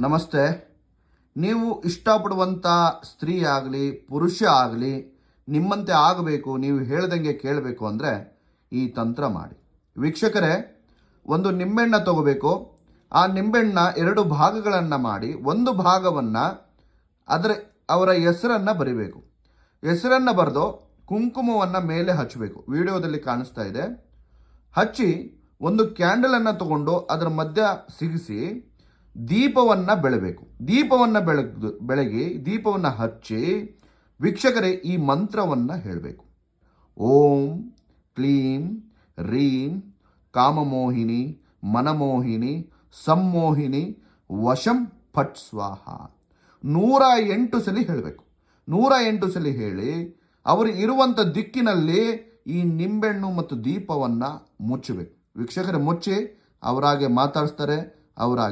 ನಮಸ್ತೆ. ನೀವು ಇಷ್ಟಪಡುವಂಥ ಸ್ತ್ರೀ ಆಗಲಿ ಪುರುಷ ಆಗಲಿ ನಿಮ್ಮಂತೆ ಆಗಬೇಕು, ನೀವು ಹೇಳ್ದಂಗೆ ಕೇಳಬೇಕು ಅಂದರೆ ಈ ತಂತ್ರ ಮಾಡಿ. ವೀಕ್ಷಕರೇ, ಒಂದು ನಿಂಬೆಹಣ್ಣ ತಗೋಬೇಕು. ಆ ನಿಂಬೆಹಣ್ಣ 2 ಭಾಗಗಳನ್ನು ಮಾಡಿ, ಒಂದು ಭಾಗವನ್ನು ಅವರ ಹೆಸರನ್ನು ಬರಿಬೇಕು. ಹೆಸರನ್ನು ಬರೆದು ಕುಂಕುಮವನ್ನು ಮೇಲೆ ಹಚ್ಚಬೇಕು. ವಿಡಿಯೋದಲ್ಲಿ ಕಾಣಿಸ್ತಾ ಇದೆ. ಹಚ್ಚಿ ಒಂದು ಕ್ಯಾಂಡಲನ್ನು ತಗೊಂಡು ಅದರ ಮಧ್ಯ ಸಿಗಿಸಿ ದೀಪವನ್ನು ಬೆಳಬೇಕು. ದೀಪವನ್ನು ಬೆಳಗಿ ದೀಪವನ್ನು ಹಚ್ಚಿ ವೀಕ್ಷಕರೇ ಈ ಮಂತ್ರವನ್ನು ಹೇಳಬೇಕು. ಓಂ ಕ್ಲೀಂ ರೀಂ ಕಾಮಮೋಹಿನಿ ಮನಮೋಹಿನಿ ಸಂಮೋಹಿನಿ ವಶಂ ಫಟ್ ಸ್ವಾಹ 108 ಸಲ ಹೇಳಬೇಕು. 108 ಸಲ ಹೇಳಿ ಅವರು ಇರುವಂಥ ದಿಕ್ಕಿನಲ್ಲಿ ಈ ನಿಂಬೆಹಣ್ಣು ಮತ್ತು ದೀಪವನ್ನು ಮುಚ್ಚಬೇಕು. ವೀಕ್ಷಕರೇ, ಮುಚ್ಚಿ ಅವರಾಗೆ ಮಾತಾಡಿಸ್ತಾರೆ, ಅವರಾಗೆ